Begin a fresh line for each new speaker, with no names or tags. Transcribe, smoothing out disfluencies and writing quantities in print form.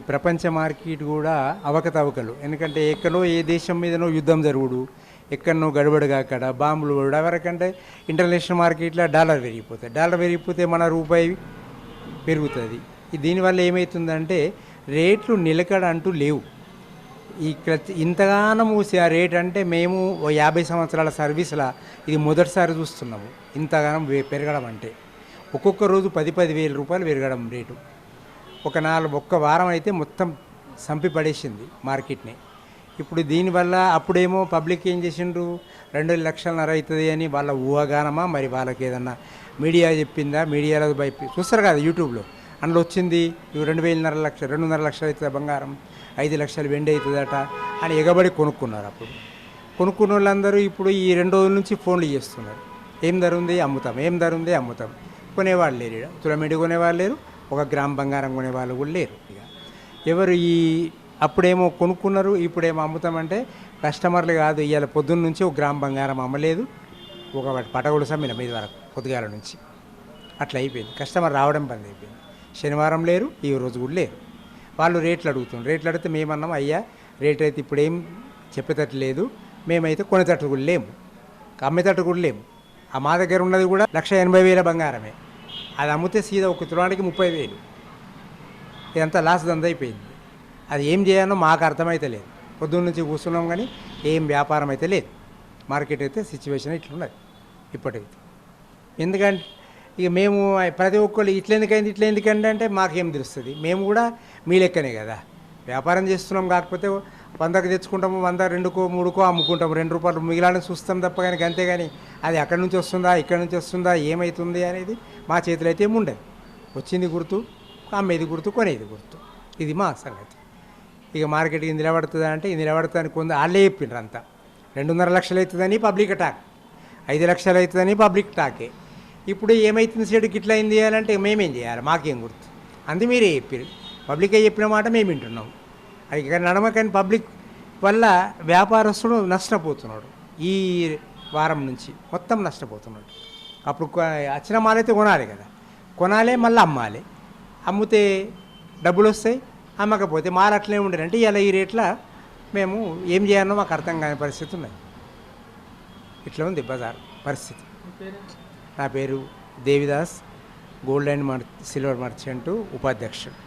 ప్రపంచ మార్కెట్ కూడా అవకతవకలు. ఎందుకంటే ఎక్కడో ఏ దేశం మీదనో యుద్ధం జరుగుడు, ఎక్కడనో గడబడిగా అక్కడ బాంబులు పడు, ఎవరికంటే ఇంటర్నేషనల్ మార్కెట్లో డాలర్ పెరిగిపోతుంది. డాలర్ పెరిగిపోతే మన రూపాయి పెరుగుతుంది. దీనివల్ల ఏమవుతుందంటే రేట్లు నిలకడ అంటూ లేవు. ఇంతగానము రేట్ అంటే మేము 50 సంవత్సరాల సర్వీస్లా ఇది మొదటిసారి చూస్తున్నాము. ఇంతగానం పెరగడం అంటే ఒక్కొక్క రోజు 10-10 వేల రూపాయలు పెరగడం రేటు. ఒక్క వారం అయితే మొత్తం సంపి పడేసింది మార్కెట్ని. ఇప్పుడు దీనివల్ల అప్పుడేమో పబ్లిక్ ఏం చేసిండ్రు, 2 లక్షలన్నర అవుతుంది అని వాళ్ళ ఊహాగానమా, మరి వాళ్ళకి ఏదన్నా మీడియా చెప్పిందా, మీడియాలో చూస్తారు కదా యూట్యూబ్లో, అందులో వచ్చింది ఇవి 2.5 లక్షలు అవుతుంది బంగారం, 5 లక్షలు వెండి అవుతుందట అని ఎగబడి కొనుక్కున్నారు. అప్పుడు కొనుక్కున్న వాళ్ళందరూ ఇప్పుడు ఈ 2 రోజుల నుంచి ఫోన్లు చేస్తున్నారు, ఏం ధర ఉంది అమ్ముతాం, ఏం ధర ఉంది అమ్ముతాం. కొనేవాళ్ళు లేరు, తులమిడి కొనేవాళ్ళు లేరు, 1 గ్రామ్ బంగారం కొనేవాళ్ళు కూడా లేరు. ఇక ఎవరు అప్పుడేమో కొనుక్కున్నారు, ఇప్పుడేమో అమ్ముతామంటే కస్టమర్లు కాదు. ఇవాళ పొద్దున్న నుంచి 1 గ్రామ్ బంగారం అమ్మలేదు, ఒక పటగొడు సమ్మిన మీద వరకు పొద్దుగాల నుంచి అట్లా అయిపోయింది. కస్టమర్ రావడం బంద్ అయిపోయింది. శనివారం లేరు, ఈ రోజు కూడా లేరు. వాళ్ళు రేట్లు అడుగుతున్నారు. రేట్లు అడిగితే మేమన్నాం, అయ్యా రేట్ అయితే ఇప్పుడు ఏం చెప్పేటట్టు లేదు, మేమైతే కొనేటట్టు కూడా లేము, అమ్మేటట్టు కూడా లేము. మా దగ్గర ఉన్నది కూడా 1,80,000 బంగారమే. అది అమ్మితే సీదా 1 తులానికి 30,000. ఇదంతా లాస్ దంద అయిపోయింది. అది ఏం చేయాలో మాకు అర్థమైతే లేదు. పొద్దున్న నుంచి కూర్చున్నాం కానీ ఏం వ్యాపారం అయితే లేదు. మార్కెట్ అయితే సిచ్యువేషన్ ఇట్లున్నది ఇప్పటికైతే. ఎందుకంటే ఇక మేము ప్రతి ఒక్కళ్ళు ఇట్లా ఎందుకంటే అంటే మాకేం తెలుస్తుంది, మేము కూడా మీ లెక్కనే కదా వ్యాపారం చేస్తున్నాం. కాకపోతే 100కి తెచ్చుకుంటాము, 100 2కో 3కో అమ్ముకుంటాము, 2 రూపాయలు మిగిలాలని చూస్తాం తప్ప కానీ అంతేగాని అది అక్కడి నుంచి వస్తుందా ఇక్కడి నుంచి వస్తుందా ఏమవుతుంది అనేది మా చేతిలో అయితే ఏముండదు. వచ్చింది గుర్తు, అమ్మేది గుర్తు, కొనేది గుర్తు. ఇది మా సంగతి. ఇక మార్కెట్కి నిలబడుతుందా అంటే ఇది నిలబడుతుందని కొంత వాళ్ళే చెప్పిండ్రు. అంతా 2.5 లక్షలు అవుతుందని పబ్లిక్ టాక్, 5 లక్షలు అవుతుందని పబ్లిక్ టాకే. ఇప్పుడు ఏమవుతుంది సైడ్కి ఇట్లా అయింది చేయాలంటే మేమేం చేయాలి, మాకేం గుర్తు. అందు మీరే చెప్పారు, పబ్లికే చెప్పిన మాట మేము వింటున్నాం. అది ఇక్కడ నడమకని పబ్లిక్ వల్ల వ్యాపారస్తుడు నష్టపోతున్నాడు. ఈ వారం నుంచి మొత్తం నష్టపోతున్నాడు. అప్పుడు వచ్చిన మాలైతే కొనాలి కదా, కొనాలి మళ్ళీ అమ్మాలి. అమ్మితే డబ్బులు వస్తాయి, అమ్మకపోతే మాలు అట్లే ఉండేనంటే ఇలా ఈ రేట్ల మేము ఏం చేయాలో మాకు అర్థం కాని పరిస్థితి ఉన్నది. ఇట్లా ఉంది బజార్ పరిస్థితి. నా పేరు Devidas, gold and silver merchant ఉపాధ్యక్షుడు.